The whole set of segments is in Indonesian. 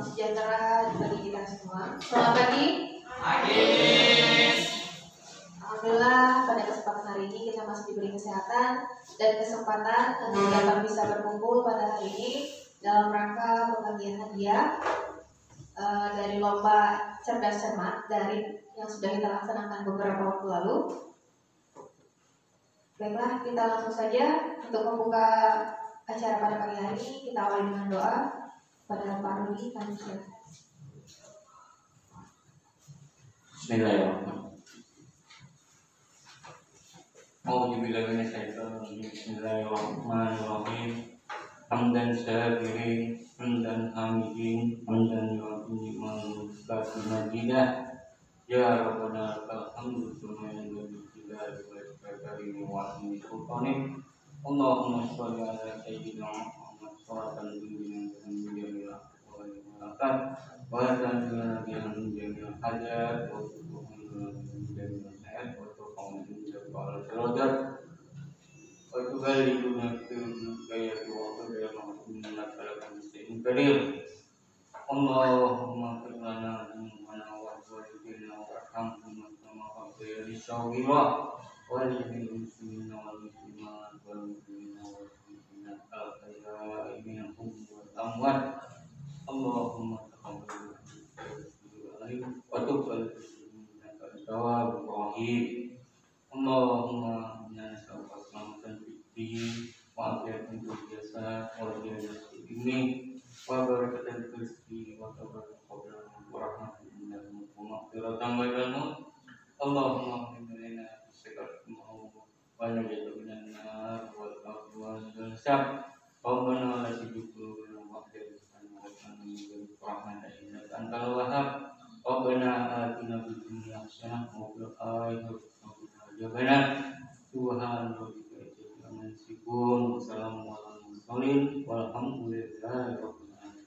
sejahtera bagi kita semua. Selamat pagi. Pagi. Alhamdulillah pada kesempatan hari ini kita masih diberi kesehatan dan kesempatan untuk dapat bisa berkumpul pada hari ini dalam rangka pembagian hadiah dari lomba cerdas cermat dari yang sudah kita laksanakan beberapa waktu lalu. Baiklah, kita langsung saja untuk membuka acara pada pagi hari ini. Kita awali dengan doa pada Pak Rudi. Kami silakan. Bismillahirrahmanirrahim. Bismillahirrahmanirrahim. Hamdan syakirin, hamdan hamidin, hamdan yu'afini majidah. Ya Rabbana alhamdu sunnah Allahumma sholli ala sayyidina Muhammad salatan dunya wa tanzilna bihan jami'al hajat wa tuqulna jami'al hayat wa tuqulna jami'al siradat wa tuballighuna kaya wa ya mahmudna salakan muslimin kadir. Allahumma qul lana mana wa walidina wa arhamhum kama rabbayani shaghira wa lil muslimina wal muslimat wal mu'minina wal mu'minat al-ahya'i minhum wal amwat. Allahumma taqabbal wa tub innaka at-tawwabur rahim. Allahumma inna nas'aluka salamatan fid din wa afiyatan fil jasad wa ghinanan fid dini wa barakatan fil rizqi wa tabarrukan wa rahmatan minal wa maghfiratan wa ilmu. Allahumma inna bisikati wa najatu minan nar wal aqwa wal sab. Rabbana la tuzigh qulubana ba'da idh hadaytana wa hab lana min ladunka rahmatan innaka antal wahhab. Rabbana atina fid dunya hasanah wa fil akhirati hasanah wa qina adzabannar. Subhana rabbika rabbil izzati amma yasifun wa salamun alal mursalin walhamdulillahi rabbil alamin.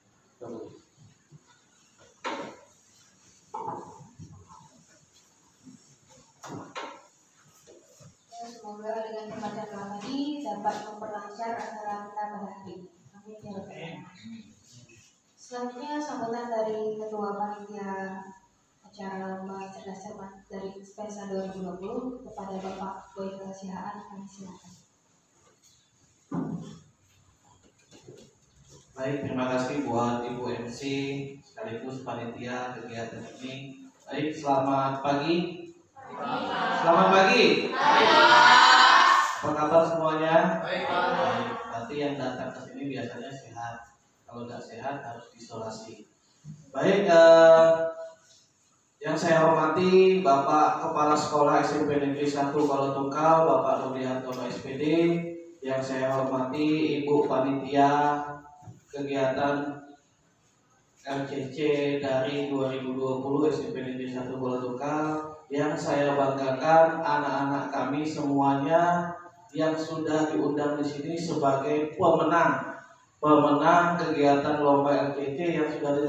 Semoga dengan pembacaan doa tadi dapat memperlancar acara kita pada hari ini. Amin ya rabbal alamin. Selanjutnya sambutan dari Ketua Panitia acara lomba cerdas cermat dari SPESA 2020 kepada Bapak Boy Kelasihaan. Kami silakan. Baik, terima kasih buat Ibu MC sekaligus panitia kegiatan ini. Baik, selamat pagi. Selamat pagi. Apa kabar semuanya? Baik. Berarti yang datang ke sini biasanya sehat. Kalau tidak sehat harus diisolasi. Baik, yang saya hormati Bapak Kepala Sekolah SMP Negeri 1 Kolotungkal, Bapak Rudiantono SPD. Yang saya hormati Ibu Panitia kegiatan MCC dari 2020 SMP Negeri 1 Kolotungkal. Yang saya banggakan anak-anak kami semuanya yang sudah diundang di sini sebagai pemenang kegiatan lomba LCC yang sudah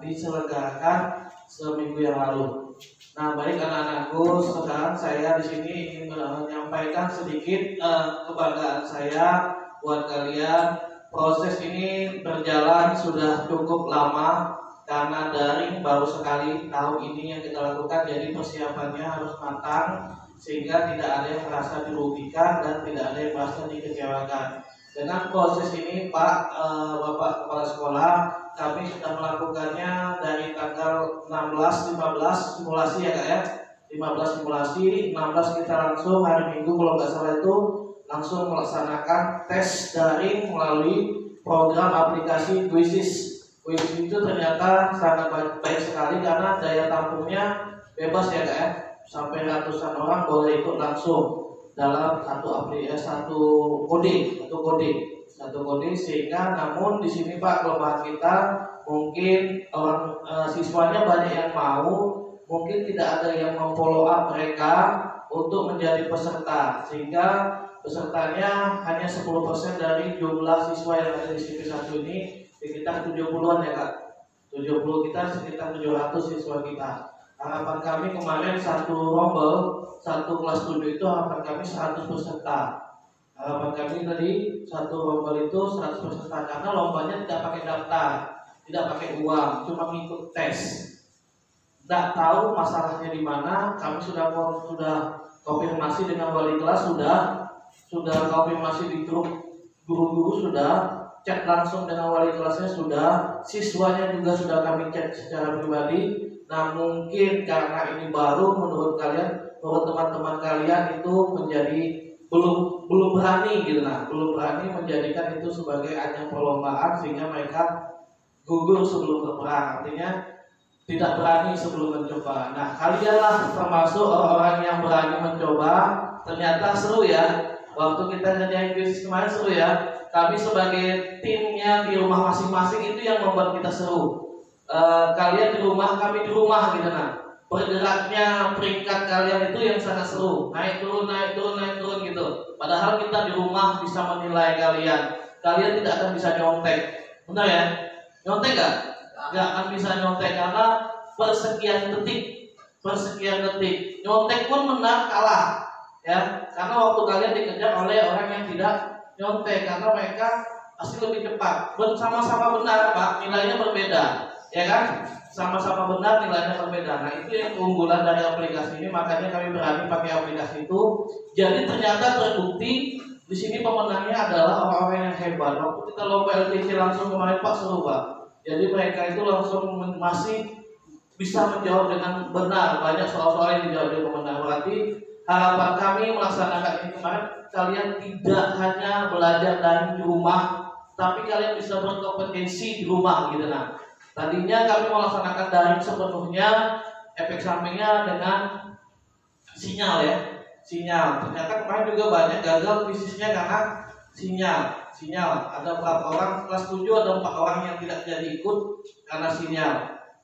diselenggarakan seminggu yang lalu. Nah, baik anak-anakku, sekarang saya di sini ingin menyampaikan sedikit kebanggaan saya buat kalian. Proses ini berjalan sudah cukup lama. Karena daring baru sekali tahun ini yang kita lakukan, jadi persiapannya harus matang sehingga tidak ada yang merasa dirugikan dan tidak ada yang merasa dikecewakan. Dengan proses ini Pak Bapak Kepala Sekolah, kami sudah melakukannya dari tanggal 16-15 simulasi ya Kak ya, 15 simulasi, 16 kita langsung hari Minggu kalau nggak salah itu langsung melaksanakan tes daring melalui program aplikasi Quizzes. Quizzes itu ternyata sangat baik sekali karena daya tampungnya bebas ya Kak ya, sampai ratusan orang boleh ikut langsung dalam satu kode sehingga namun di sini Pak kelemahan kita mungkin orang siswanya banyak yang mau, mungkin tidak ada yang memfollow up mereka untuk menjadi peserta sehingga pesertanya hanya 10% dari jumlah siswa yang ada di SMP1 ini. Sekitar 70-an ya Kak, 70 kita sekitar 700 siswa kita. Harapan kami kemarin satu rombel, satu kelas 7 itu harapan kami 100 peserta. Harapan kami tadi satu rombel itu 100 peserta karena lombanya tidak pakai daftar. tidak pakai uang, cuma ngikut tes. Tidak tahu masalahnya di mana, kami sudah konfirmasi dengan wali kelas, sudah konfirmasi di grup guru-guru, sudah chat langsung dengan wali kelasnya, sudah siswanya juga sudah kami chat secara pribadi. Nah mungkin karena ini baru, menurut kalian, menurut teman-teman kalian itu menjadi belum berani gitu, nah belum berani menjadikan itu sebagai ajang perlombaan sehingga mereka gugur sebelum berperang, artinya tidak berani sebelum mencoba. Nah kalianlah termasuk orang-orang yang berani mencoba. Ternyata seru ya, waktu kita ngerjain bisnis kemarin seru ya. Kami sebagai timnya di rumah masing-masing itu yang membuat kita seru. Kalian di rumah, kami di rumah gitu, nah bergeraknya peringkat kalian itu yang sangat seru, naik turun gitu. Padahal kita di rumah bisa menilai kalian tidak akan bisa nyontek, benar ya? Nyontek nggak akan bisa nyontek karena persekian detik nyontek pun menang kalah ya, karena waktu kalian dikejar oleh orang yang tidak nyontek, karena mereka pasti lebih cepat. Sama-sama benar Pak, nilainya berbeda ya kan, sama-sama benar nilainya berbeda. Nah itu yang keunggulan dari aplikasi ini, makanya kami berani pakai aplikasi itu. Jadi ternyata terbukti di sini pemenangnya adalah orang-orang yang hebat. Waktu kita lomba LTC langsung kemarin Pak, seru Pak. Jadi mereka itu langsung masih bisa menjawab dengan benar, banyak soal-soal yang dijawab dengan benar. Berarti harapan kami melaksanakan ini kemarin, kalian tidak hanya belajar dari di rumah, tapi kalian bisa berkompetensi di rumah gitu. Nah tadinya kami melaksanakan daring sepenuhnya, efek sampingnya dengan sinyal ya, sinyal. Ternyata kemarin juga banyak gagal bisnisnya karena sinyal. Ada berapa orang kelas 7, ada 4 orang yang tidak jadi ikut karena sinyal.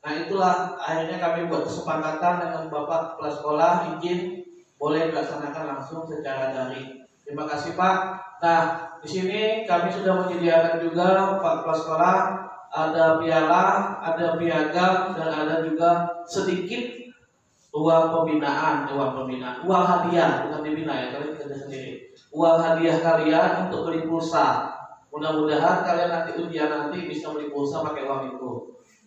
Nah itulah akhirnya kami buat kesepakatan dengan Bapak Kepala Sekolah, izin boleh dilaksanakan langsung secara daring. Terima kasih Pak. Nah di sini kami sudah menyediakan juga Pak Kepala Sekolah, ada piala, ada piagam, dan ada juga sedikit uang pembinaan, uang hadiah, bukan dibina ya, kalian kerja sendiri. Uang hadiah kalian untuk beli pulsa. Mudah-mudahan kalian nanti ujian nanti bisa beli pulsa pakai uang itu,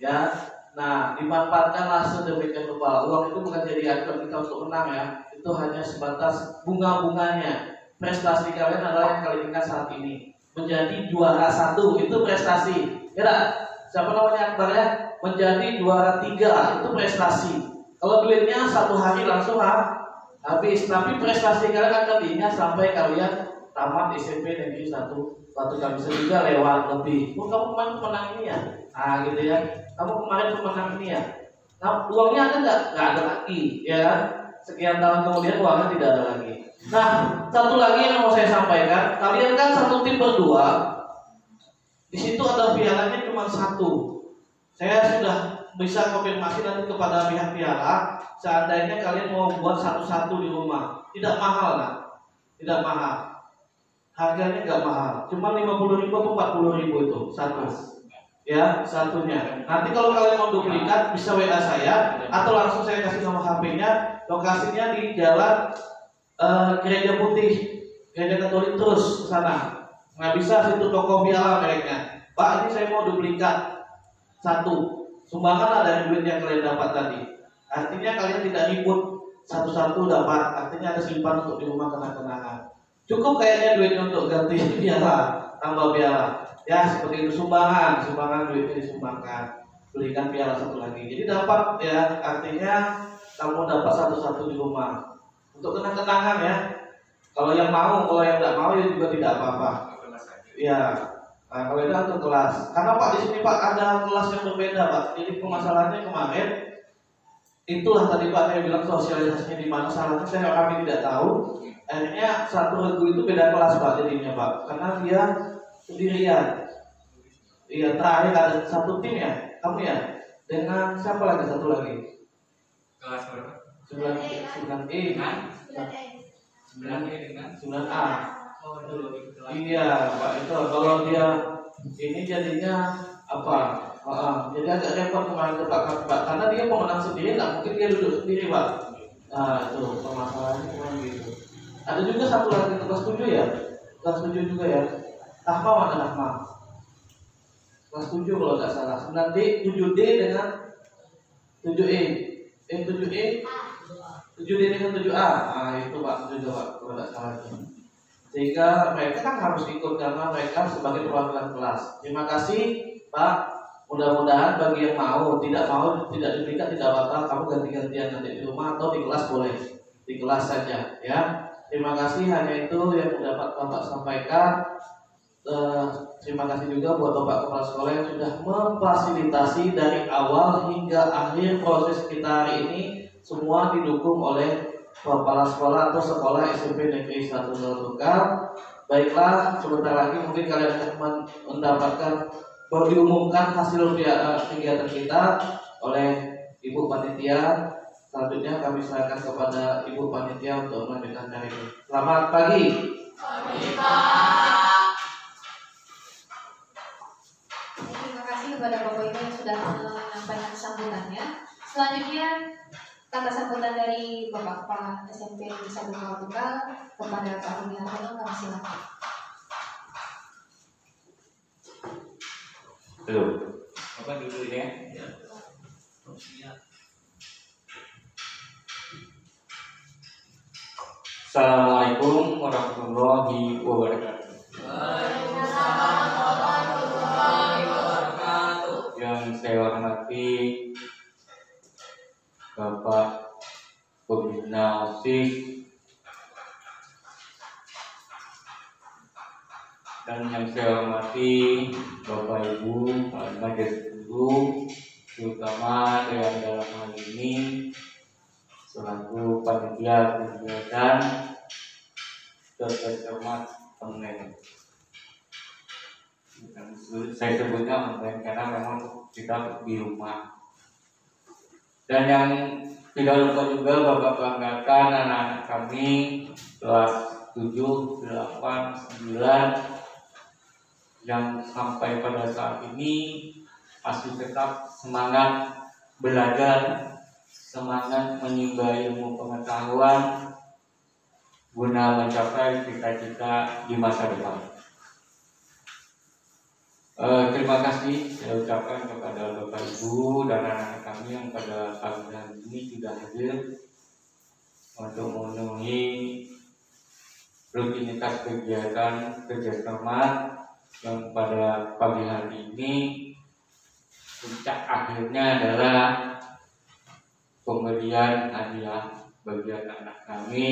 ya. Nah, dimanfaatkanlah sedemikian rupa. Uang itu bukan jadi acuan kita untuk menang ya. Itu hanya sebatas bunga-bunganya. Prestasi kalian adalah yang kalian ingat saat ini. Menjadi juara 1 itu prestasi. Ya, siapa namanya Akbar ya? Menjadi juara 3 itu prestasi. Kalau duitnya 1 hari langsung habis, tapi prestasi kalian akan diingat sampai kalian tamat SMP Negeri 1 Batu Kamisen juga lewat lebih. Oh, kamu kemarin pemenang ini ya? Nah gitu ya. Kamu kemarin pemenang ini ya? Nah uangnya ada nggak? Nggak ada lagi ya. Sekian tahun kemudian uangnya tidak ada lagi. Nah satu lagi yang mau saya sampaikan, kalian kan satu tim berdua. Di situ ada pialanya cuma 1. Saya sudah bisa konfirmasi nanti kepada pihak piala. Seandainya kalian mau buat satu-satu di rumah, tidak mahal lah, tidak mahal. Harganya nggak mahal, cuma 50.000 atau 40.000 itu satu, ya satunya. Nanti kalau kalian mau duplikat bisa WA saya atau langsung saya kasih nomor HP-nya. Lokasinya di Jalan Gereja Putih, Gereja Katolik terus ke sana. Nggak bisa situ toko piala mereka. Pak, ini saya mau duplikat 1. Sumbangan dari duit yang kalian dapat tadi. Artinya kalian tidak ribut satu-satu dapat. Artinya ada simpan untuk di rumah kenang-kenangan. Cukup kayaknya duitnya untuk ganti piala, tambah piala. Ya seperti itu, sumbangan duitnya disumbangkan. Belikan piala 1 lagi. Jadi dapat ya, artinya kamu dapat satu-satu di rumah. Untuk kenang-kenangan ya. Kalau yang mau, kalau yang tidak mau ya juga tidak apa-apa. Ya. Nah, kalau itu untuk kelas. Karena Pak di sini Pak ada kelas yang berbeda Pak. Jadi permasalahannya kemarin itulah tadi Pak saya bilang sosialisasinya di mana salahnya kami tidak tahu. Akhirnya satu regu itu beda kelas Pak jadinya Pak, karena dia sendirian. Iya terakhir ada satu tim ya, kamu ya, dengan siapa lagi satu lagi? Kelas berapa? 9E kan? 9E dengan 9A. Oh dulu kelas. Iya Pak, itu kalau dia ini jadinya apa? Jadi agak repot kemarin ke Pak, karena dia pemenang sendiri, nggak mungkin dia duduk sendiri Pak. Nah itu permasalahannya memang gitu. Ada juga satu lagi kelas 7 ya, kelas 7 juga ya. Tahma mana Tahma? kelas 7 kalau nggak salah. Nanti 7D dengan 7E. 7E 7D dengan 7A. Nah itu Pak, 7 Pak, kalau nggak salah. Sehingga mereka kan harus ikut karena mereka sebagai perwakilan kelas. Terima kasih Pak. Mudah-mudahan bagi yang mau, tidak diberikan tidak apa-apa. Kamu ganti-gantian nanti di rumah atau di kelas boleh. Di kelas saja ya. Terima kasih, hanya itu yang dapat Bapak sampaikan. Terima kasih juga buat Bapak Kepala Sekolah yang sudah memfasilitasi dari awal hingga akhir proses kita hari ini. Semua didukung oleh Kepala Sekolah atau Sekolah SMP Negeri 1 Tunggal. Baiklah, sebentar lagi mungkin kalian akan mendapatkan baru diumumkan hasil kegiatan kita oleh Ibu Panitia. Selanjutnya kami serahkan kepada Ibu Panitia untuk melanjutkan hari ini. Selamat pagi. Terima kasih kepada Bapak Ibu yang sudah menyampaikan sambutannya. Selanjutnya kata sambutan dari Bapak Kepala SMP Negeri 1 Tunggal kepada Pak Rudi Hartono, kami silakan. Halo, Bapak dulu ya. Assalamualaikum warahmatullahi wabarakatuh. Yang saya hormati Bapak Pembina OSIS dan yang saya hormati Bapak Ibu majelis guru, terutama yang dalam hal ini selaku panitia kegiatan terhormat online. Saya sebutnya online karena memang kita di rumah. Dan yang tidak lupa juga Bapak banggakan anak-anak kami kelas 7, 8, 9 yang sampai pada saat ini masih tetap semangat belajar, semangat menimba ilmu pengetahuan guna mencapai cita-cita di masa depan. Terima kasih saya ucapkan kepada Bapak Ibu dan anak-anak kami yang pada pagi hari ini sudah hadir untuk memenuhi rutinitas kegiatan kerjasama yang pada pagi hari ini puncak akhirnya adalah pemberian hadiah bagi anak-anak kami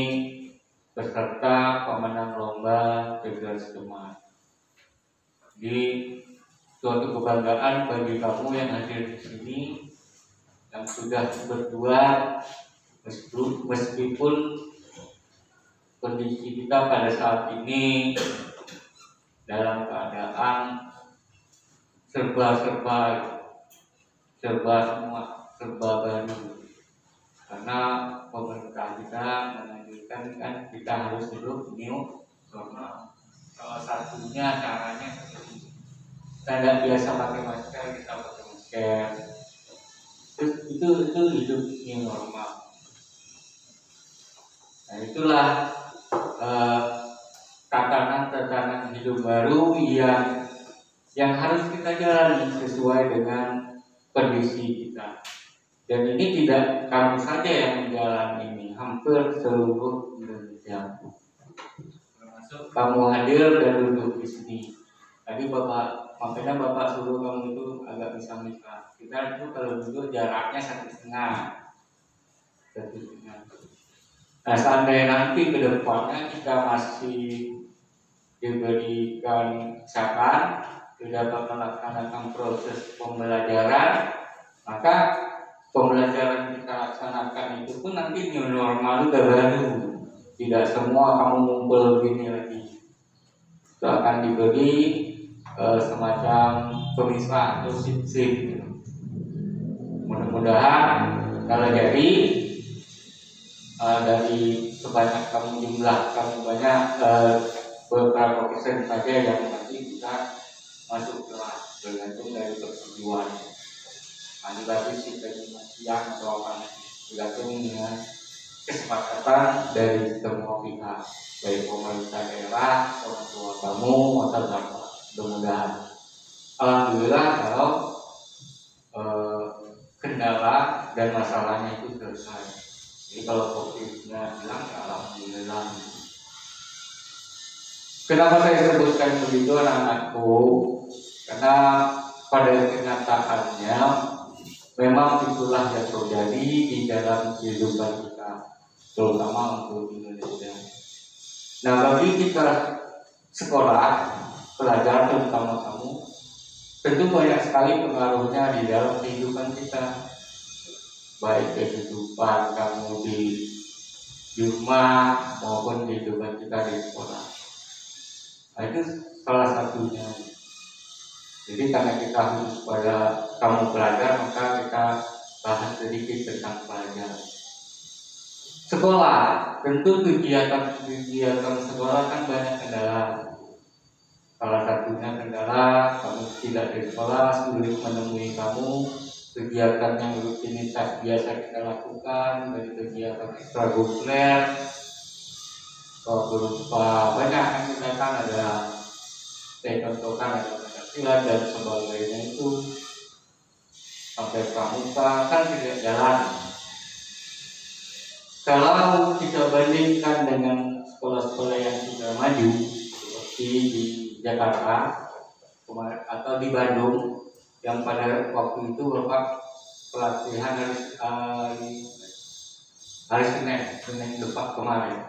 beserta pemenang lomba cerdas cermat. Di suatu kebanggaan bagi kamu yang hadir di sini yang sudah berdua, meskipun kondisi kita pada saat ini dalam keadaan serba baru karena pemerintah kita menganjurkan kan kita harus hidup new normal. Salah satunya caranya seperti kita nggak biasa pakai masker, kita pakai masker. Terus itu hidup new normal. Nah itulah tatanan hidup baru yang harus kita jalani sesuai dengan kondisi kita. Dan ini tidak kamu saja yang menjalani ini, hampir seluruh Indonesia. Termasuk kamu hadir dan duduk di sini. Tadi makanya Bapak suruh kamu itu agak misah-misah. Kita itu kalau duduk jaraknya 1,5. Nah, seandainya nanti ke depannya kita masih diberikan kesempatan dapat melaksanakan proses pembelajaran, maka pembelajaran kita laksanakan itu pun nanti new normal itu baru. Tidak semua kamu ngumpul begini lagi. Itu akan diberi semacam pemisah atau sip-sip. Mudah-mudahan kalau jadi dari sebanyak jumlah kamu banyak beberapa persen saja yang nanti bisa masuk kelas bergantung dari persetujuan. Nanti lagi siang atau apa bergantung dengan kesepakatan dari semua pihak, baik pemerintah daerah, orang tua kamu, atau bapak. Mudah-mudahan. alhamdulillah kalau kendala dan masalahnya itu selesai. Jadi kalau COVID-nya hilang, ya alhamdulillah. Kenapa saya sebutkan begitu anak-anakku? Karena pada kenyataannya memang itulah yang terjadi di dalam kehidupan kita, terutama untuk Indonesia. Nah, bagi kita sekolah, pelajar, terutama kamu, tentu banyak sekali pengaruhnya di dalam kehidupan kita, baik kehidupan kamu di rumah maupun kehidupan kita di sekolah. Nah, itu salah satunya. Jadi karena kita khusus pada kamu pelajar, maka kita bahas sedikit tentang pelajar. Sekolah, tentu kegiatan sekolah kan banyak kendala. Salah satunya kendala kamu tidak di sekolah, sulit menemui kamu. Kegiatan yang rutinitas biasa kita lakukan, dari kegiatan ekstrakurikuler, berupa banyak yang kita kan ada contohkan ada Pancasila dan sebagainya itu sampai pramuka kan tidak jalan. Kalau kita bandingkan dengan sekolah-sekolah yang sudah maju seperti di Jakarta atau di Bandung, yang pada waktu itu Bapak pelatihan hari Senin depan kemarin,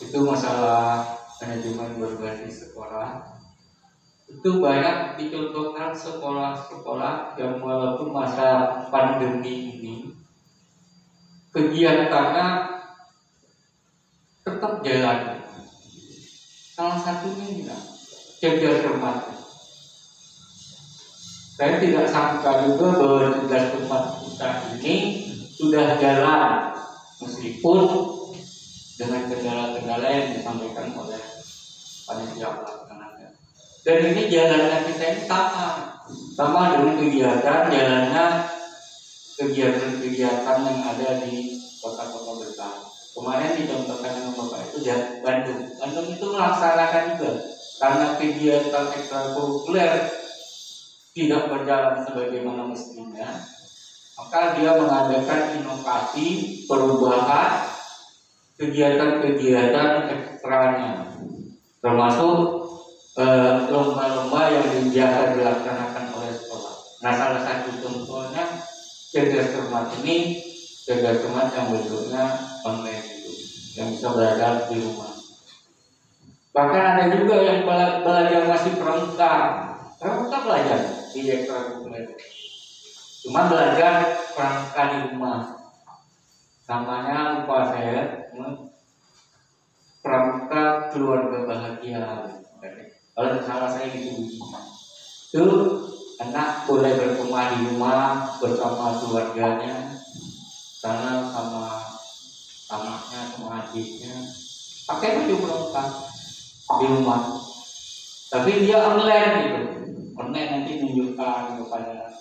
itu masalah manajemen berbasis sekolah. Itu banyak dicontohkan sekolah-sekolah yang walaupun masa pandemi ini kegiatannya tetap jalan. Salah satunya cerdas cermat. Saya tidak sangka juga bahwa cerdas cermat kita ini sudah jalan, meskipun dengan kendala-kendala yang disampaikan oleh panitia pelaksananya. Dan ini jalannya kita ini sama dengan kegiatan yang ada di kota-kota besar. Kemarin dicontohkan dengan Bapak itu Bandung. Bandung itu melaksanakan juga karena kegiatan ekstrakurikuler tidak berjalan sebagaimana mestinya, maka dia mengadakan inovasi, perubahan kegiatan-kegiatan ekstranya, termasuk lomba-lomba yang biasa dilaksanakan oleh sekolah. Nah, salah satu contohnya cerdas cermat ini, cerdas cermat yang bentuknya online itu, yang bisa belajar di rumah. Bahkan ada juga yang belajar masih pramuka belajar di ekstrakurikuler, cuma belajar pramuka di rumah. Namanya lupa saya, pramuka keluarga bahagia. Kalau salah saya gitu. Itu anak boleh berkemah di rumah bersama keluarganya, karena sama anaknya, sama adiknya, pakai baju pramuka di rumah. Tapi dia online gitu, online nanti tunjukkan kepada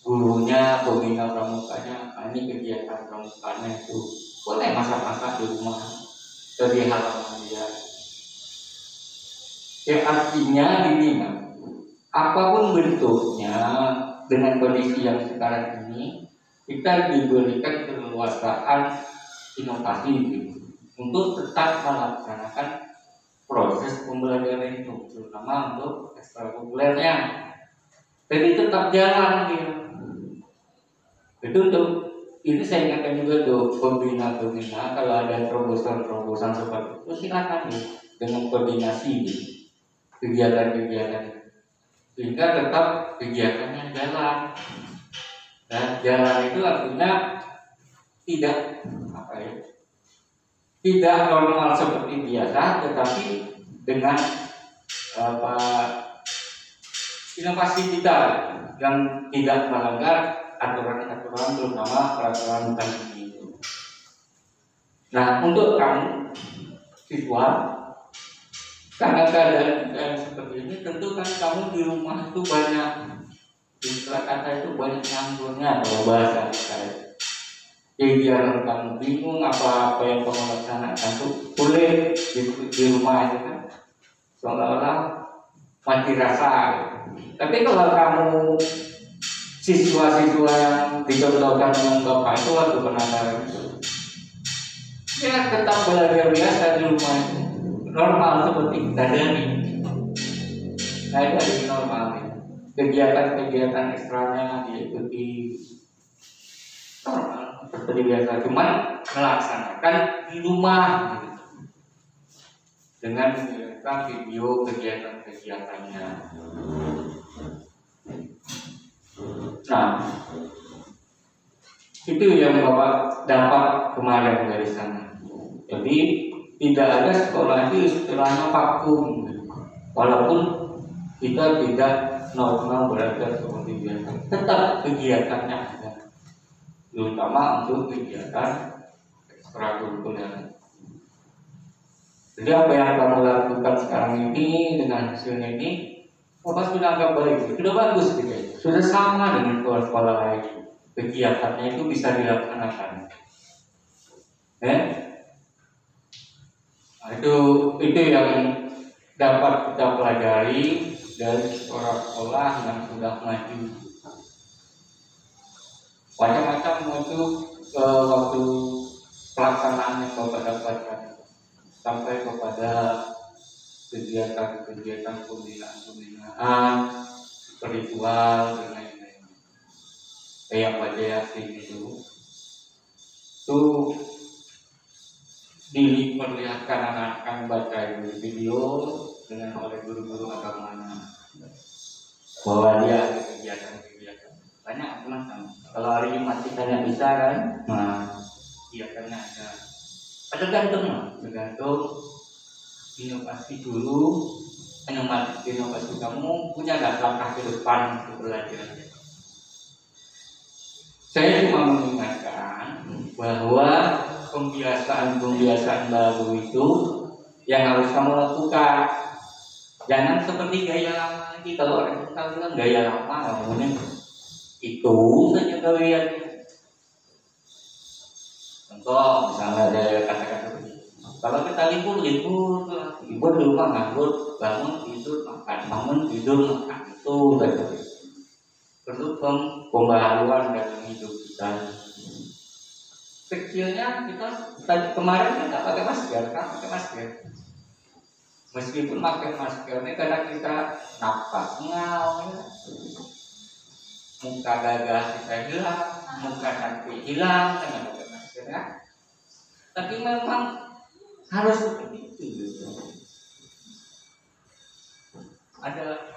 gurunya, pembina pramukanya, ini kegiatan pramukanya itu boleh masak-masak di rumah atau di halaman dia. Yang artinya gini, apapun bentuknya, dengan kondisi yang sekarang ini kita diberikan keleluasaan inovasi gitu, untuk tetap melaksanakan proses pembelajaran itu, terutama untuk ekstrakurikulernya. Jadi tetap jalan gitu. Itu untuk ini saya ingatkan juga tuh pembina-pembina, kalau ada terobosan-terobosan seperti itu silakan nih dengan koordinasi gitu, kegiatan-kegiatan, sehingga tetap kegiatannya jalan. Dan jalan itu artinya tidak normal seperti biasa, tetapi dengan inovasi kita yang tidak melanggar aturan-aturan, terutama peraturan teknik itu. Nah, untuk kamu siswa, karena keadaan seperti ini, tentu kan kamu di rumah itu banyak, istilah kata itu banyak nganggurnya kalau bahasa saya. Jadi biar kamu bingung apa yang kamu laksanakan tuh sulit di rumah itu kan, seolah-olah mati rasa. Tapi kalau kamu siswa-siswa yang dicontohkan yang bapak itu waktu penataran itu, ya tetap belajar biasa di rumah itu, normal seperti kita dari normal ya. Kegiatan-kegiatan ekstranya diikuti normal seperti biasa, cuman melaksanakan di rumah gitu, dengan mengirimkan video kegiatan-kegiatannya. Nah, itu yang Bapak dapat kemarin dari sana. Jadi tidak ada sekolah itu istilahnya vakum, walaupun kita tidak normal belajar seperti biasa, tetap kegiatannya ada, terutama untuk kegiatan ekstrakurikuler. Jadi apa yang kamu lakukan sekarang ini dengan hasilnya ini, Bapak sudah anggap baik, sudah bagus gitu, sudah sama dengan sekolah-sekolah lain, kegiatannya itu bisa dilaksanakan. Nah, itu yang dapat kita pelajari dari sekolah-sekolah yang sudah maju. Macam-macam itu waktu pelaksanaan yang Bapak dapatkan, sampai kepada kegiatan-kegiatan pembinaan spiritual dan lain-lain. Kayak Pak Jayasin itu diperlihatkan anak-anak baca video dengan oleh guru-guru agamanya, bahwa dia ada kegiatan-kegiatan banyak macam. Kalau hari Jumat kita nggak bisa kan, nah kegiatannya ada. Tergantung inovasi dulu, inovasi kamu punya nggak langkah ke depan untuk belajar. Saya cuma mengingatkan bahwa pembiasaan baru itu yang harus kamu lakukan. Jangan seperti gaya lama lagi. Kalau orang kita bilang gaya lama, ngomongnya itu saja gayanya. Contoh misalnya ada kata-kata begini, kalau kita libur di rumah nganggur, bangun tidur makan, itu saja. Perlu pembaharuan dalam hidup kita. Kecilnya kita kemarin kita pakai masker, meskipun pakai maskernya kadang kita napas ngau, muka gagah kita hilang, muka cantik hilang karena pakai masker ya. Tapi memang harus seperti itu gitu.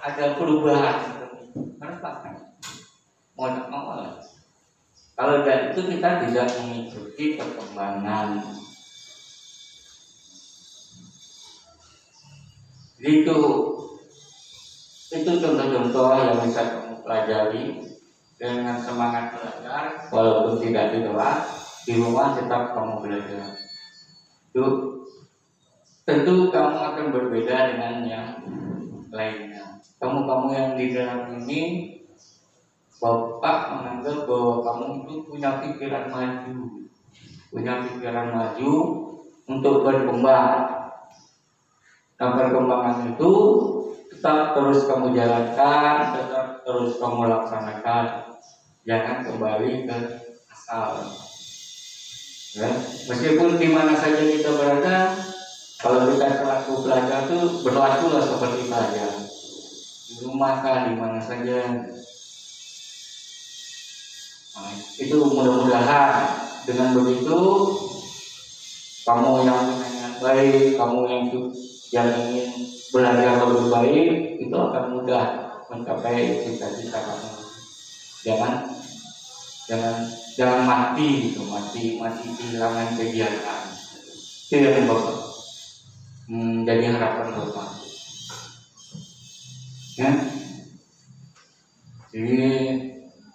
Ada perubahan seperti itu, harus pakai. Mau kalau dari itu kita tidak mengikuti perkembangan. Itu contoh-contoh yang bisa kamu pelajari dengan semangat belajar, walaupun tidak di kelas, di rumah tetap kamu belajar. Itu tentu kamu akan berbeda dengan yang lainnya. Kamu yang di dalam ini, Bapak menganggap bahwa kamu itu punya pikiran maju untuk berkembang. Dan perkembangan itu tetap terus kamu jalankan, tetap terus kamu laksanakan. Jangan kembali ke asal. Ya, meskipun di mana saja kita berada, kalau kita selaku pelajar itu berlakulah seperti pelajar. Di rumah kah, di mana saja. Nah, itu mudah-mudahan dengan begitu kamu yang baik, kamu yang ingin belajar lebih baik, itu akan mudah mencapai cita-cita kamu. Jangan mati kehilangan kegiatan. Itu yang Bapak jadi harapan Bapak. Ya. Jadi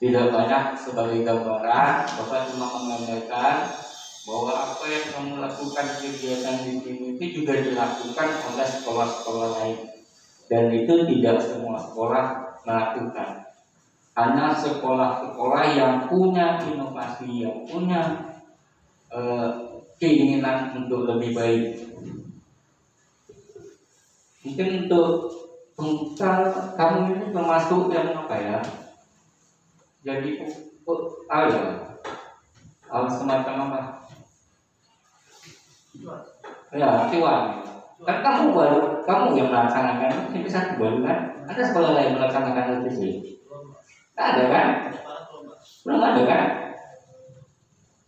tidak banyak sebagai gambaran, Bapak cuma menggambarkan bahwa apa yang kamu lakukan kegiatan di sini itu juga dilakukan oleh sekolah-sekolah lain, dan itu tidak semua sekolah melakukan. Hanya sekolah-sekolah yang punya inovasi, yang punya keinginan untuk lebih baik. Mungkin untuk kamu ini termasuk yang apa ya? Jadi semacam apa? Ya, Tiwan. Kan kamu yang melaksanakan itu satu baru kan? Ada sekolah lain melaksanakan itu sih? Tak ada kan? Belum ada kan?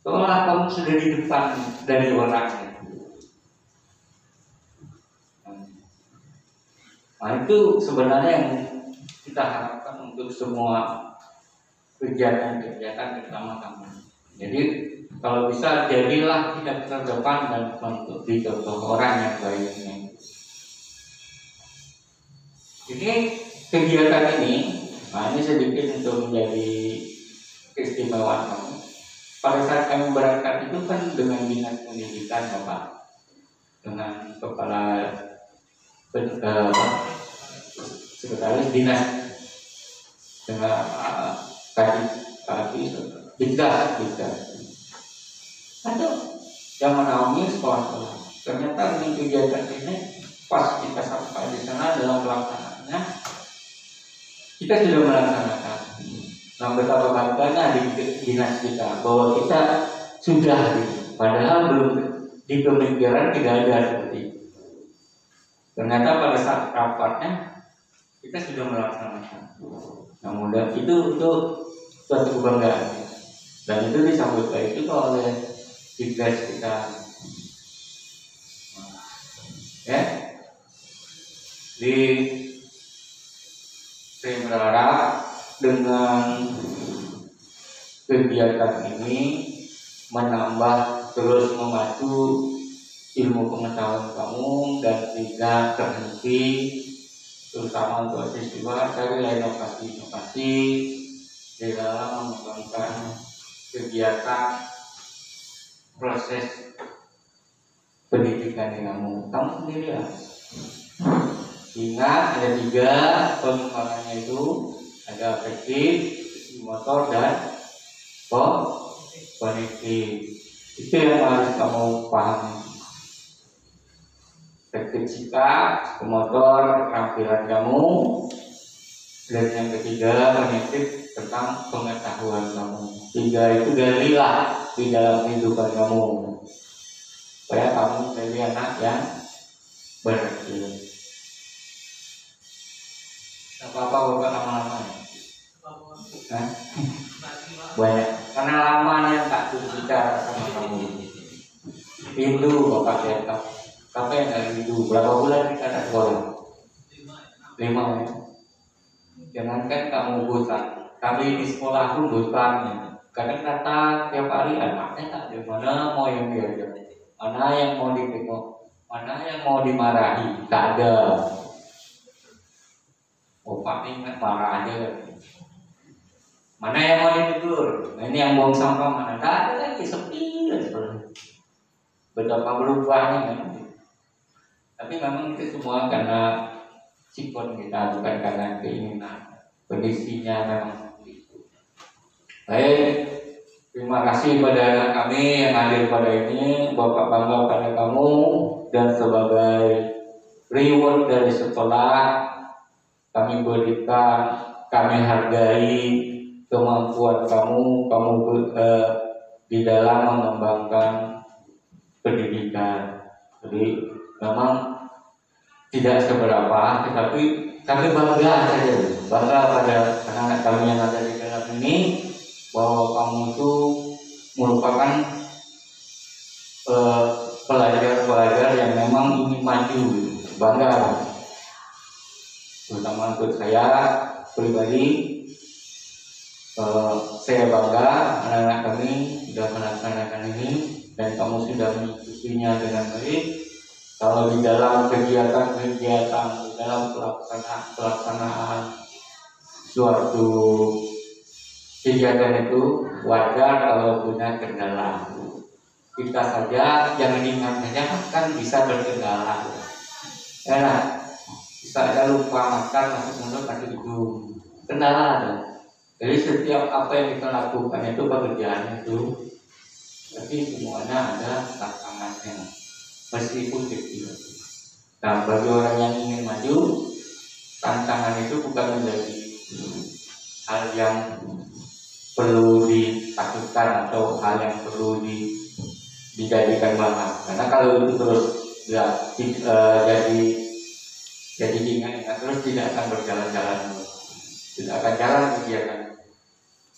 Seolah kamu sudah di depan dari orangnya. Nah itu sebenarnya yang kita harapkan untuk semua kegiatan-kegiatan bersama kamu. Jadi kalau bisa jadilah kita terdepan dan untuk dicontoh orang yang baiknya. Ini kegiatan ini, nah ini sedikit untuk menjadi keistimewaan kamu. Pada saat kami berangkat itu kan dengan dinas pendidikan Bapak, dengan kepala sekretaris dinas, dengan kaki Bidda. Ada yang menaungi sekolah-sekolah. Ternyata dengan kegiatan ini pas kita sampai di sana dalam pelaksanaannya kita sudah melaksanakan. Nah, betapa bangganya di dinas kita bahwa kita sudah, padahal belum di pemikiran tidak ada seperti itu. Ternyata pada saat rapatnya kita sudah melaksanakan. Nah, mudah itu suatu kebanggaan. Dan itu disambut baik itu oleh tugas kita. Ya, saya berharap dengan kegiatan ini menambah terus memacu ilmu pengetahuan kamu dan tidak terhenti, terutama untuk siswa dari inovasi di dalam mengembangkan kegiatan proses pendidikan kamu sendiri ya. Ingat ada 3 pengembangannya itu, ada afektif, motor dan kognitif. Itu yang harus kamu pahami. Afektif sikap, motor keterampilan kamu, dan yang ketiga kognitif tentang pengetahuan kamu. 3 itu galilah di dalam kehidupan kamu supaya kamu menjadi anak yang berhasil. Apa-apa bapak lama-lama ya? Banyak karena lamanya tak bicara sama kamu. Rindu bapak ya, tapi yang dari rindu berapa bulan kita tak sekolah? 5 ya. Jangankan kamu bosan, kami di sekolah pun bosan ya. Kadang kata tiap hari anaknya tak ada, mana mau yang diajar, mana yang mau ditengok, mana yang mau dimarahi, tak ada. Bapak ini marah aja. Mana yang mau ditegur, nah, ini yang buang sampah mana, tak ada lagi, sepi sebenarnya. Betapa berubahnya kan. Tapi memang itu semua karena sikon kita, bukan karena keinginan. Kondisinya memang itu. Baik, terima kasih pada kami yang hadir pada ini. Bapak bangga pada kamu, dan sebagai reward dari sekolah kami berikan, kami hargai kemampuan kamu di dalam mengembangkan pendidikan. Jadi memang tidak seberapa, tetapi kami bangga saja, bangga pada anak-anak kami yang ada di dalam ini, bahwa kamu itu merupakan pelajar-pelajar yang memang ingin maju, bangga. Terutama untuk saya pribadi, saya bangga anak-anak kami sudah melaksanakan ini dan kamu sudah mengikutinya dengan baik. Kalau di dalam kegiatan-kegiatan, di dalam pelaksanaan suatu kegiatan itu wajar kalau punya kendala. Kita saja jangan ingat saja kan bisa berkendala. Ya, bisa aja lupa makan, masuk mulut, masuk hidung. Kendala ada. Jadi setiap apa yang kita lakukan itu pekerjaan itu, tapi semuanya ada tantangannya, meskipun kecil. Nah, bagi orang yang ingin maju, tantangan itu bukan menjadi hal yang perlu ditakutkan atau hal yang perlu dijadikan bahan. Karena kalau itu terus jadi ingat terus tidak akan berjalan-jalan, tidak akan jalan kegiatan.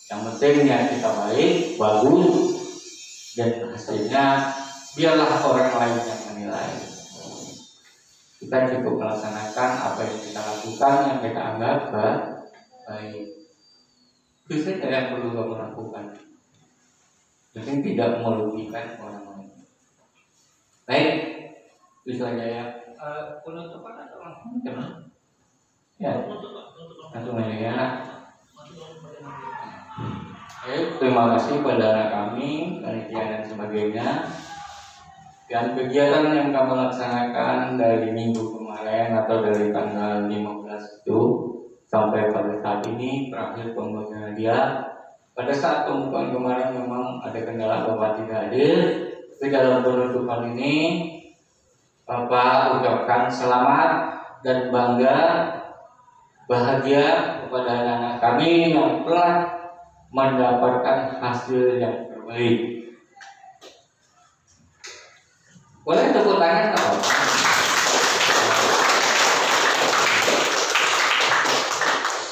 Yang penting niat kita baik, bagus, dan hasilnya biarlah orang lain yang menilai. Kita cukup melaksanakan apa yang kita lakukan, yang kita anggap baik. Itu saja yang perlu kamu lakukan. Jadi tidak merugikan orang lain. Baik, itu saja ya. Penutupan atau langsung? Ya, langsung aja ya. Terima kasih kepada anak kami, panitia dan sebagainya. Dan kegiatan yang kami laksanakan dari minggu kemarin atau dari tanggal 15 itu sampai pada saat ini terakhir pembagian hadiah. Pada saat pembukaan kemarin memang ada kendala Bapak tidak hadir, tapi dalam penutupan ini Bapak ucapkan selamat dan bangga, bahagia kepada anak-anak kami yang telah mendapatkan hasil yang terbaik. Boleh tepuk tangan atau?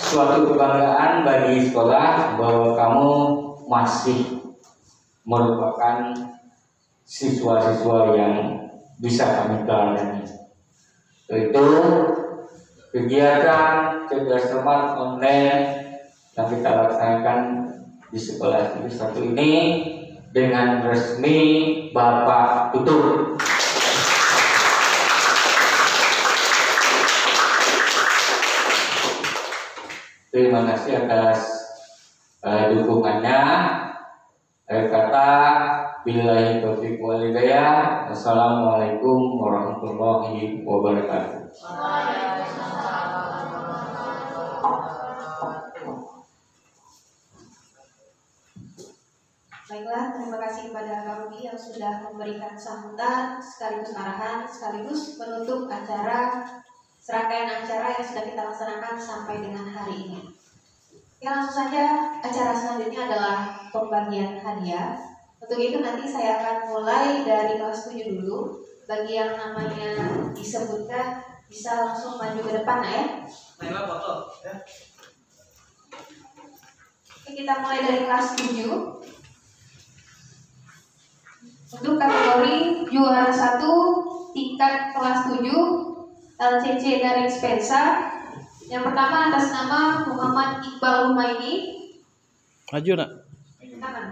Suatu kebanggaan bagi sekolah bahwa kamu masih merupakan siswa-siswa yang bisa kami teladani. Yaitu kegiatan cerdas cermat online yang kita laksanakan di sekolah satu ini dengan resmi Bapak tutup. Terima kasih atas dukungannya. Akhir kata, billahi taufiq wal hidayah. Wassalamualaikum warahmatullahi wabarakatuh. Baiklah, terima kasih kepada Kak Rudi yang sudah memberikan sambutan sekaligus arahan sekaligus penutup acara serangkaian acara yang sudah kita laksanakan sampai dengan hari ini. Ya, langsung saja acara selanjutnya adalah pembagian hadiah. Untuk itu nanti saya akan mulai dari kelas 7 dulu. Bagi yang namanya disebutkan bisa langsung maju ke depan ya. Naila foto ya. Oke, kita mulai dari kelas 7. Untuk kategori juara 1 tingkat kelas 7 LCC dari Spensa. Yang pertama atas nama Muhammad Iqbal Humaini. Maju nak. Tangan.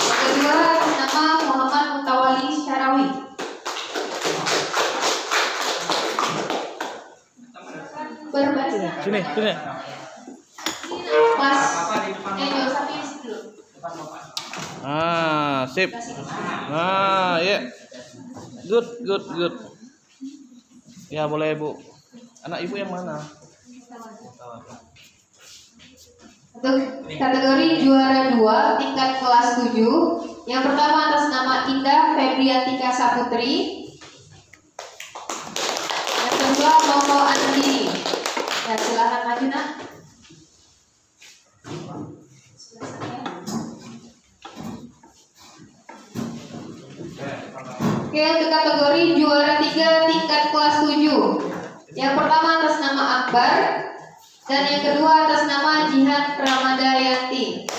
Yang kedua atas nama Muhammad Mutawali Syarawi. Berbaris. Sini. Mas, jauh sampai di situ dulu. Sip. Ya. Good. Ya boleh Bu. Anak ibu yang mana? Untuk kategori juara 2 tingkat kelas 7. Yang pertama atas nama Indah Febriantika Saputri. Yang kedua Koko Andi. Ya, silakan maju nak. Oke, untuk kategori juara 3 tingkat kelas 7. Yang pertama atas nama Akbar dan yang kedua atas nama Jihan Ramadayanti.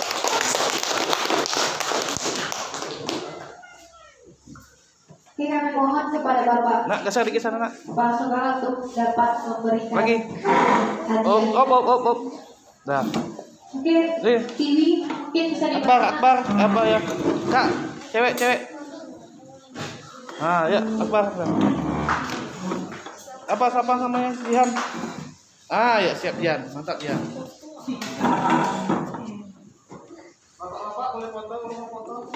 Oke, kami mohon kepada Bapak Nak, geser dikit sana nak. Kepala Sekolah untuk dapat memberikan Lagi. hadiah. Op. Dah. Oke, TV mungkin bisa dibantu. Akbar, apa ya? Kak, cewek. Ya, Akbar. Apa siapa namanya? Jihan. Ya siap Jihan. Mantap Jihan. Bapak boleh foto.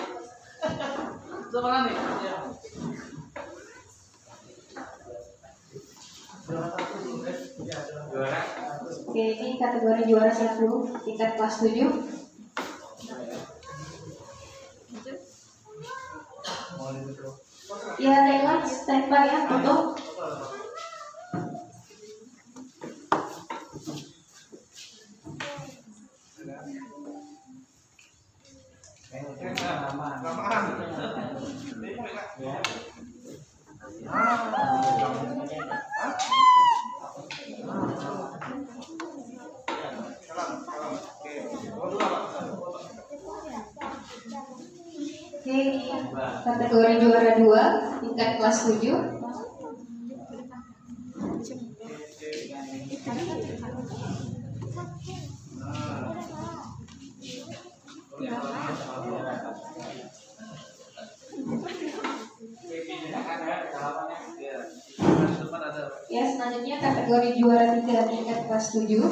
Sebelah nih. Ya. Oke, ini kategori juara 1 tingkat kelas 7. Ya, Naila, standby ya, foto. Oke, kategori juara 2 tingkat kelas 7. Ya, selanjutnya kategori juara 3 tingkat kelas 7.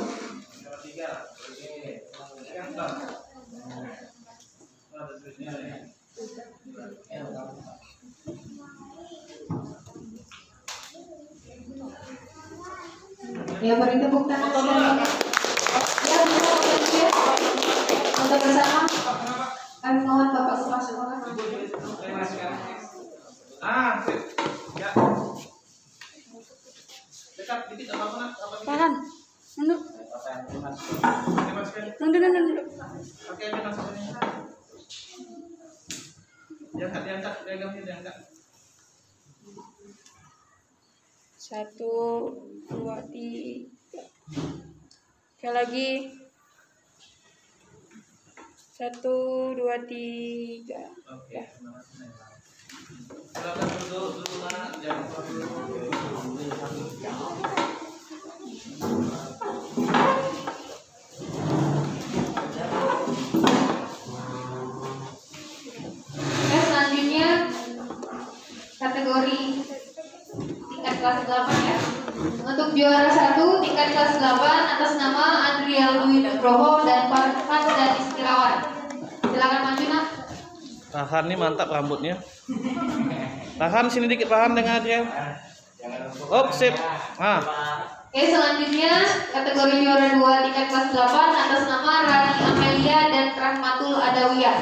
Ya, beri tepuk tangan sekali. Ya, untuk bersama. Kami mohon Bapak Kepala Sekolah. Ya. Dekat dikit apa nak? Tahan. Nunduk. Nunduk. Oke, ini masuknya. Diangkat, diagangnya diangkat. 1, 2, 3. Sekali lagi. 1, 2, 3. Oke. Silakan duduk nak. Jangan Selanjutnya kategori tingkat kelas 8 ya. Untuk juara 1 tingkat kelas 8 atas nama Andrea Louis Nugroho dan Farhan dan Istirawan. Silakan maju nak. Tahan nih, mantap rambutnya. Tahan sini dikit, tahan dengan Adriel. Oh, sip. Ah. Oke, selanjutnya kategori juara 2 tingkat kelas 8 atas nama Rani Amelia dan Rahmatul Adawiyah.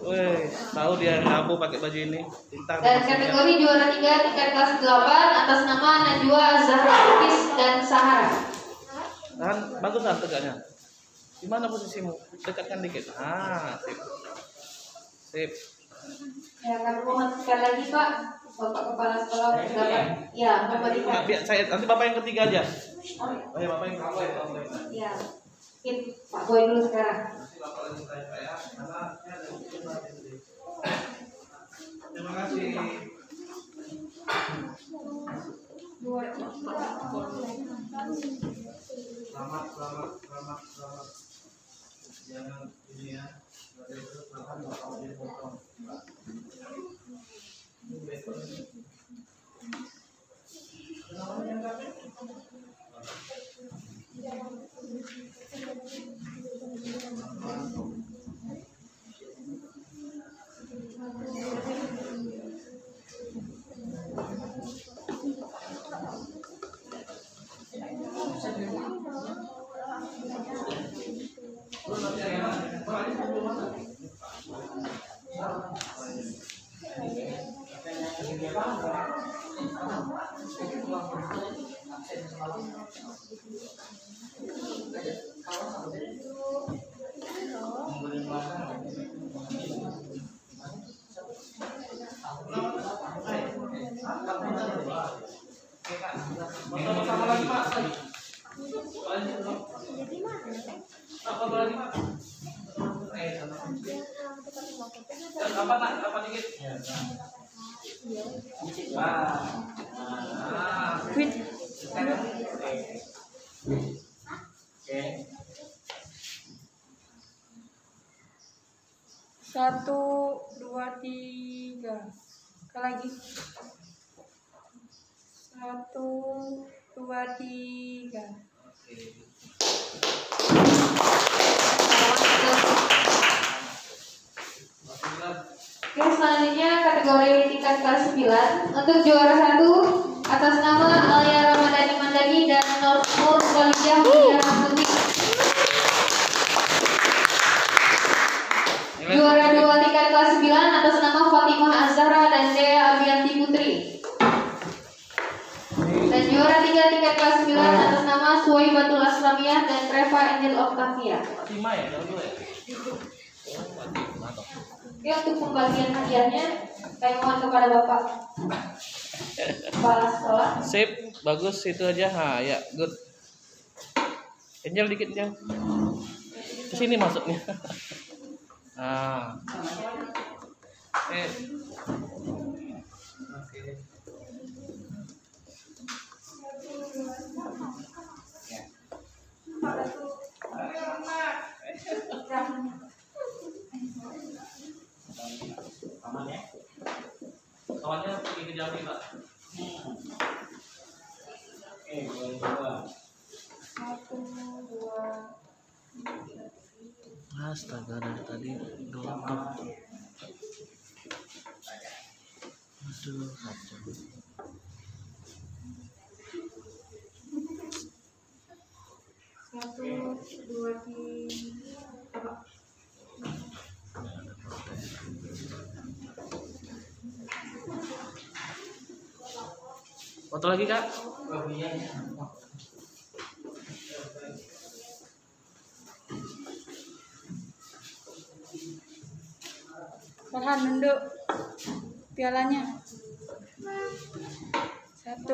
Wih, tahu dia Rabu pakai baju ini. Bintang. Dan kategori juara 3 tingkat kelas 8 atas nama Najwa Zahra Lukis dan Sahara. Tahan, bagusan tegaknya. Di mana posisimu? Dekatkan dikit. Ah, sip. Sip. Ya, kami mohon sekali lagi Pak, Bapak Kepala Sekolah dapat ya memberikan. Biar saya nanti Bapak yang ketiga aja. Oh ya, Bapak yang ketiga. Ya, mungkin Pak Boy dulu sekarang. Terima kasih. Selamat. Jangan ini ya. Sama lagi Pak. Apa nak? Apa dikit? Quit. Oke. 1, 2, 3. Sekali lagi. 1, 2, 3. Oke, selanjutnya kategori tingkat kelas 9. Untuk juara 1 atas nama Alia Ramadhani Mandani dan Nur Khalidiyah Mulia Putri. Juara 2 tingkat kelas 9 atas nama Fatimah Azhara dan Dea Abianti Putri. Dan juara 3 tingkat kelas 9 atas nama Suwaibatul Aslamiyah dan Pak Fatia. Fatima ya, kalau dulu ya. Oke, untuk pembagian hadiahnya kami mohon kepada Bapak Kepala Sekolah. Sip, bagus itu aja. Ha, ya, good. Angel dikit Angel. Ke sini masuknya. Nah. Oke. Aman ya? Kawannya pergi ke Jambi, Pak. Oke, boleh coba. 1, 2, Astaga, dari tadi gelap. Aduh, kacau. 1, 2, 3. Foto lagi, Kak? Farhan nunduk pialanya. 1,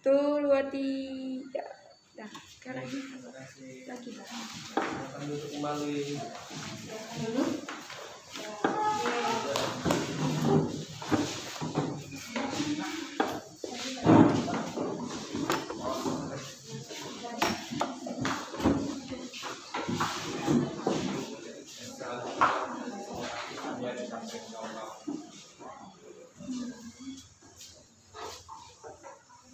2, 3. Dah, sekarang lagi. Kembali.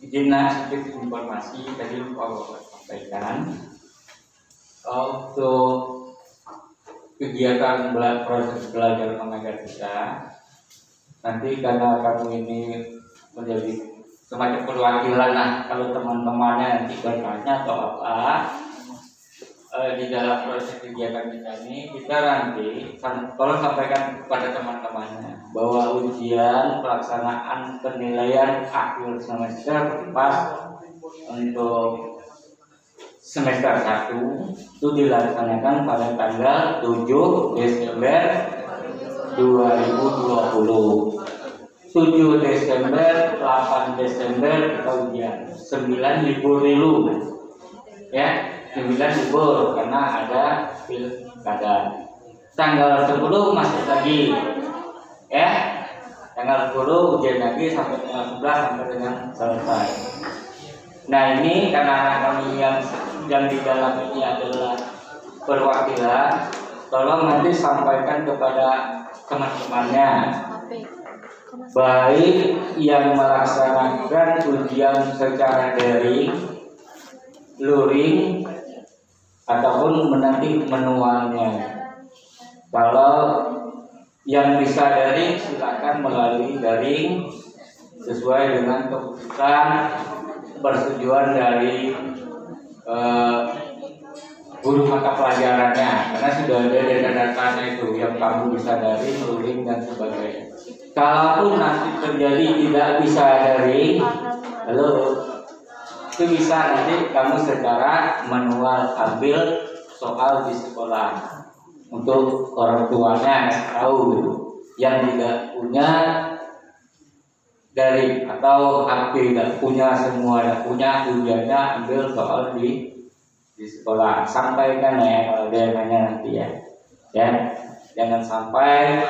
Izin sedikit informasi tadi lupa Bapak sampaikan untuk kegiatan proses belajar mengajar kita nanti karena kamu ini menjadi semacam perwakilan lah kalau teman-temannya nanti bertanya atau apa di dalam proses kegiatan kita ini kita nanti tolong sampaikan kepada teman-temannya bahwa ujian pelaksanaan penilaian akhir semester pas untuk semester 1 itu dilaksanakan pada tanggal 7 Desember 2020. 7 Desember, 8 Desember kita ujian, 9 libur dulu ya, 9 libur karena ada pilkada. Tanggal 10 masuk lagi ya, tanggal 10 ujian lagi sampai tanggal 11 sampai dengan selesai. Nah ini karena anak kami yang di dalam ini adalah perwakilan, tolong nanti sampaikan kepada teman-temannya baik yang melaksanakan ujian secara daring, luring ataupun menanti manualnya. Kalau yang bisa daring silakan melalui daring sesuai dengan keputusan persetujuan dari guru mata pelajarannya, karena sudah ada data-datanya itu yang kamu bisa daring, luring dan sebagainya. Kalaupun nanti terjadi tidak bisa daring, halo, itu bisa nanti kamu secara manual ambil soal di sekolah untuk orang tuanya tahu yang tidak punya daring atau HP tidak punya semua tidak punya ujiannya ambil soal di sekolah. Sampaikan ya kalau dia nanya nanti ya jangan sampai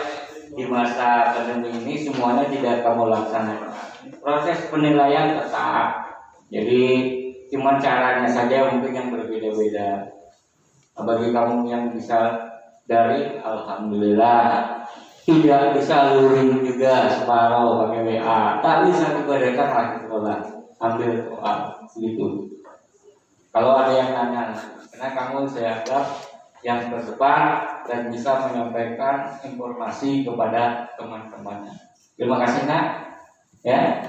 di masa pandemi ini semuanya tidak kamu laksanakan. Proses penilaian tetap, jadi cuma caranya saja mungkin yang berbeda-beda. Bagi kamu yang bisa dari alhamdulillah, tidak bisa luring juga separuh pakai WA, tak bisa dibedakan lagi sekolah ambil soal gitu. Kalau ada yang nanya, karena kamu saya anggap yang terdepan dan bisa menyampaikan informasi kepada teman-temannya. Terima kasih nak, ya.